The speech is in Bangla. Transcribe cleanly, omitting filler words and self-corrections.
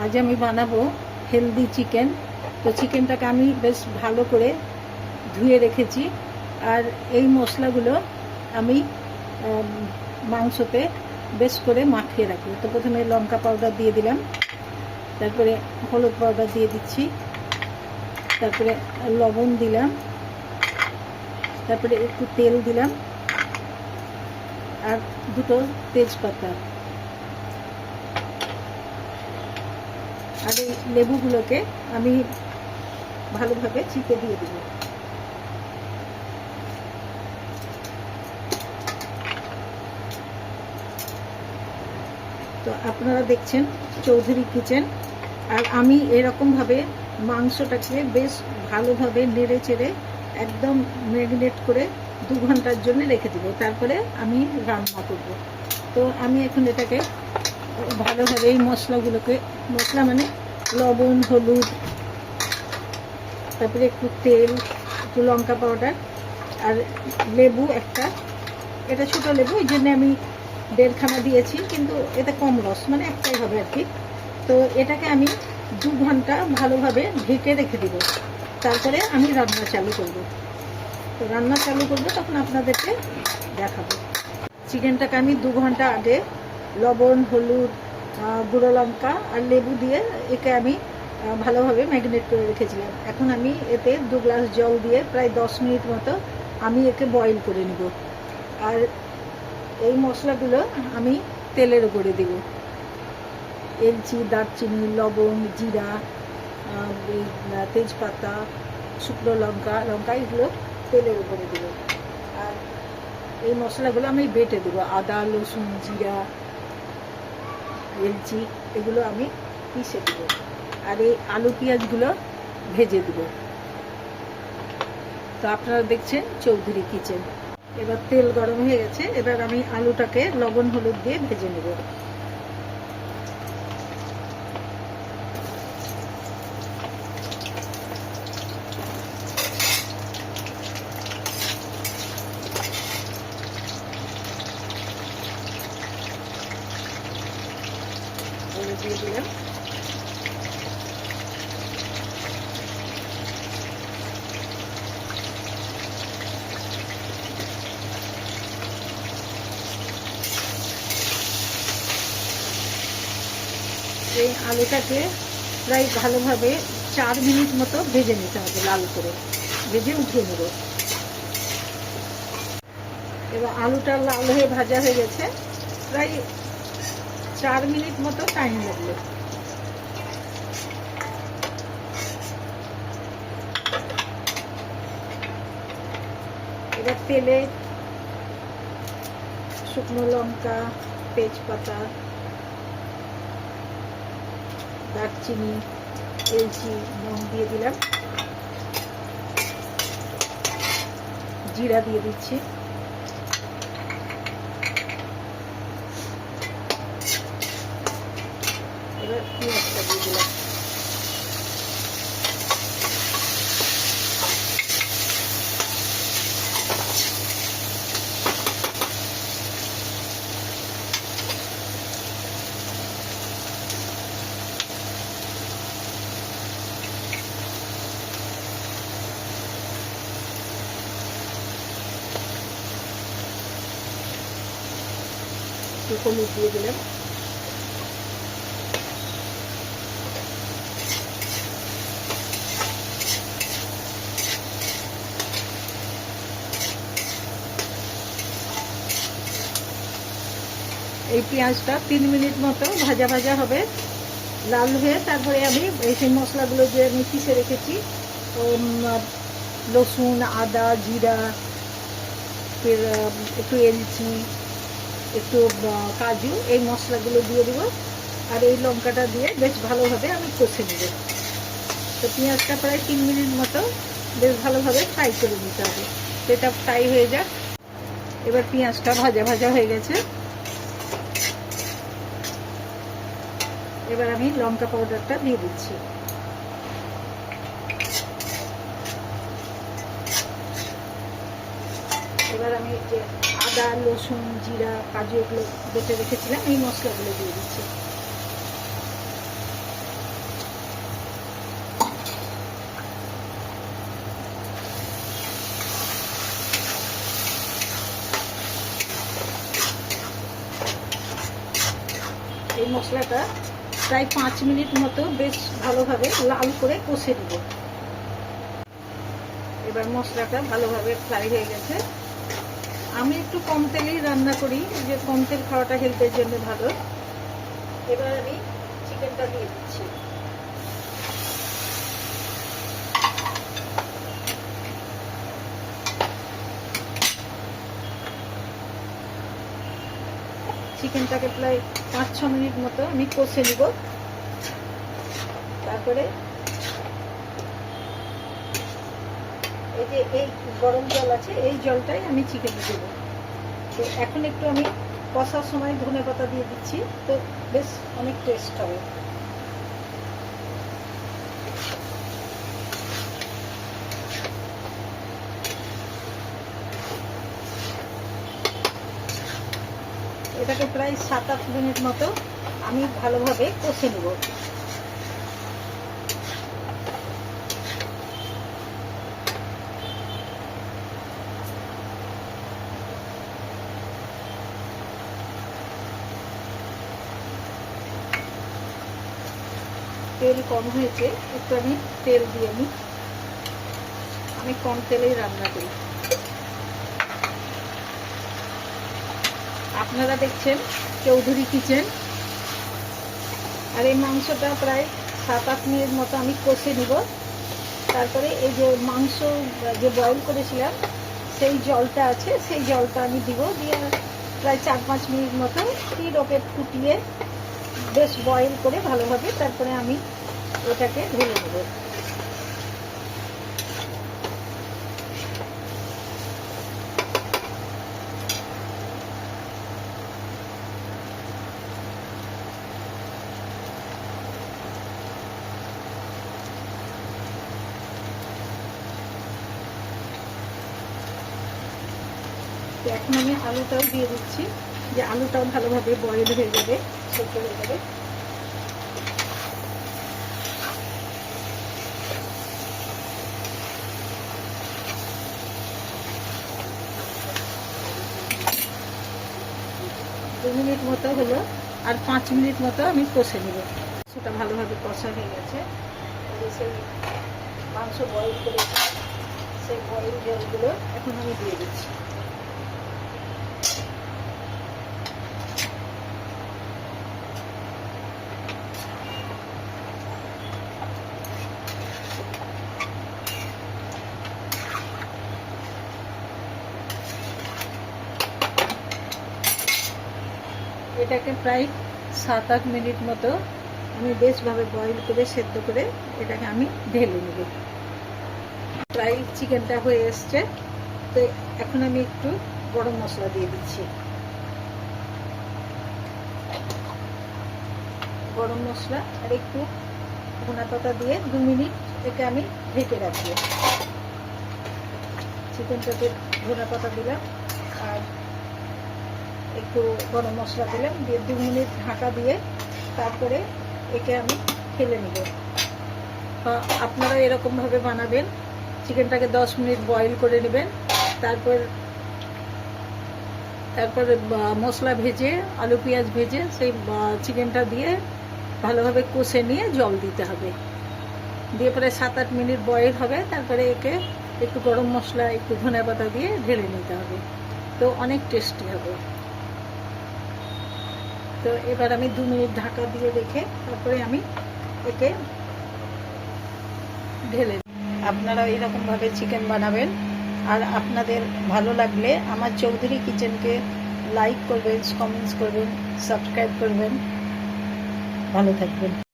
আজ আমি বানাবো হেলদি চিকেন। তো চিকেনটাকে আমি বেশ ভালো করে ধুয়ে রেখেছি, আর এই মশলাগুলো আমি মাংসতে বেশ করে মাখিয়ে রাখবো। তো প্রথমে লঙ্কা পাউডার দিয়ে দিলাম, তারপরে হলুদ পাউডার দিয়ে দিচ্ছি, তারপরে লবণ দিলাম, তারপরে একটু তেল দিলাম, আর দুটো তেজপাতা, আর এই লেবুগুলোকে আমি ভালোভাবে চিপে দিয়ে দেব। তো আপনারা দেখছেন চৌধুরী কিচেন, আর আমি এরকমভাবে মাংসটাকে বেশ ভালোভাবে নেড়ে চেড়ে একদম ম্যারিনেট করে 2 ঘন্টার জন্য রেখে দেবো, তারপরে আমি রান্না করব। তো আমি এখন এটাকে ভালোভাবে এই মশলাগুলোকে, মশলা মানে লবণ, হলুদ, তারপরে একটু তেল, একটু লঙ্কা পাউডার, আর লেবু একটা, এটা ছোটো লেবু, এই জন্যে আমি 1.5 খানা দিয়েছি, কিন্তু এটা কম রস, মানে একটাই হবে আর কি। তো এটাকে আমি 2 ঘন্টা ভালোভাবে ঢেকে রেখে দেবো, তারপরে আমি রান্না চালু করব। তো রান্না চালু করবো তখন আপনাদেরকে দেখাবো। চিকেনটাকে আমি 2 ঘন্টা আগে লবণ, হলুদ, গুঁড়ো লঙ্কা আর লেবু দিয়ে একে আমি ভালোভাবে ম্যারিনেট করে রেখেছিলাম। এখন আমি এতে 2 গ্লাস জল দিয়ে প্রায় 10 মিনিট মতো আমি একে বয়েল করে নিব। আর এই মশলাগুলো আমি তেলের উপরে দেব। এলচি, দারচিনি, লবণ, জিরা, তেজপাতা, শুকনো লঙ্কা এগুলো তেলের উপরে দেব। আর এই মশলাগুলো আমি বেটে দেবো, আদা, রসুন, জিরা, এলচি, এগুলো আমি পিষে দেবো। আর এই আলু পেঁয়াজগুলো ভেজে দেব। তো আপনারা দেখছেন চৌধুরী কিচেন। এবার তেল গরম হয়ে গেছে, এবার আমি আলুটাকে লবণ হলুদ দিয়ে ভেজে নেব। দিয়ে দিলাম, এই আলুটাকে প্রায় ভালোভাবে 4 মিনিট মতো ভেজে নিতে হবে, লাল করে ভেজে উঠিয়ে নেব। এবার আলুটা লাল হয়ে ভাজা হয়ে গেছে, প্রায় 4 মিনিট মতো টাইম লাগলো। এবার তেলে শুকনো লঙ্কা, তেজপাতা, দারচিনি, এলচি, লং দিয়ে দিলাম, জিরা দিয়ে দিচ্ছি, এবার পেঁয়াজটা দিয়ে দিলাম। হলুদ দিয়ে দিলাম, এই পেঁয়াজটা 3 মিনিট মতো ভাজা ভাজা হবে, লাল হয়ে। তারপরে আমি এই সেই মশলাগুলো যে আমি পিষে রেখেছি, রসুন, আদা, জিরা, ফের একটু এলচি, একটু কাজু, এই মশলাগুলো দিয়ে দেবো, আর এই লঙ্কাটা দিয়ে বেশ ভালোভাবে আমি কষে নেব। তো পেঁয়াজটা প্রায় 3 মিনিট মতো বেশ ভালোভাবে ফ্রাই করে নিতে হবে। তো এটা ফ্রাই হয়ে যাক। এবার পেঁয়াজটা ভাজা ভাজা হয়ে গেছে, এবার আমি লঙ্কা পাউডারটা দিয়ে দিচ্ছি। এবার আমি যে আদা, রসুন, জিরা, কাজু এগুলো বেটে রেখেছিলাম, এই মশলাগুলো দিয়ে দিচ্ছি। মশলাটা প্রায় 5 মিনিট মতো বেশ ভালোভাবে লাল করে কষে নেব। এবার মশলাটা ভালোভাবে ফ্রাই হয়ে গেছে। আমি একটু কম তেলেই রান্না করি, যে কম তেল খাওয়াটা হেলথের জন্য ভালো। এবার আমি চিকেনটা দিয়ে দিচ্ছি। চিকেনটাকে প্রায় 5-6 মিনিট মতো আমি কষে নিব। তারপরে এই যে এই গরম জল আছে, এই জলটাই আমি চিকেনে দেবো। তো এখন একটু আমি কষার সময় ধনেপাতা দিয়ে দিচ্ছি, তো বেশ অনেক টেস্ট হবে। এটাকে প্রায় 7-8 মিনিট মতো আমি ভালোভাবে কষে নেব। তেল কম হয়েছে, একটু আমি তেল দিয়ে নিই। আমি কম তেলেই রান্না করি। আপনারা দেখছেন চৌধুরী কিচেন। আর এই মাংসটা প্রায় 7-8 মিনিট মতো আমি কষে নিব। তারপরে এই যে মাংস যে বয়েল করেছিলাম, সেই জলটা আছে, সেই জলটা আমি দিব। দিয়ে প্রায় 4-5 মিনিট মতো ওকে ফুটিয়ে বেশ বয়েল করে ভালোভাবে তারপরে আমি ওটাকে ঢেলে নেব। এখন আমি আলুটাও দিয়ে দিচ্ছি, যে আলুটাও ভালোভাবে বয়েল হয়ে যাবে, সেদ্ধ হয়ে যাবে। দু মিনিট মতো হলো, আর 5 মিনিট মতো আমি কষে নেব। সেটা ভালোভাবে কষা হয়ে গেছে। সেই মাংস বয়েল করেছি, সেই বয়েল জলগুলো এখন আমি দিয়ে দিচ্ছি। এটাকে প্রায় 7-8 মিনিট মতো আমি বেশভাবে বয়েল করে সেদ্ধ করে এটাকে আমি ঢেলে নেব। প্রায় চিকেনটা হয়ে এসছে। তো এখন আমি একটু গরম মশলা দিয়ে দিচ্ছি। গরম মশলা আর একটু ধনেপাতা দিয়ে 2 মিনিট একে আমি ঢেকে রাখবো। চিকেনটাতে ধনেপাতা দিলাম আর একটু গরম মশলা দিলাম, দিয়ে 2 মিনিট ঢাকা দিয়ে তারপরে একে আমি ফেলে নিব। আপনারা এরকমভাবে বানাবেন। চিকেনটাকে 10 মিনিট বয়েল করে নেবেন। তারপর মশলা ভেজে, আলু পেঁয়াজ ভেজে সেই চিকেনটা দিয়ে ভালোভাবে কষে নিয়ে জল দিতে হবে। দিয়ে পরে 7-8 মিনিট বয়েল হবে। তারপরে একে একটু গরম মশলা, একটু ধনেপাতা দিয়ে ঢেলে নিতে হবে। তো অনেক টেস্টি হবে। তো এবার আমি 2 মিনিট ঢাকা দিয়ে রেখে তারপরে আমি একে ঢেলে। আপনারা এইরকমভাবে চিকেন বানাবেন। আর আপনাদের ভালো লাগলে আমার চৌধুরী কিচেনকে লাইক করবেন, কমেন্টস করবেন, সাবস্ক্রাইব করবেন। ভালো থাকবেন।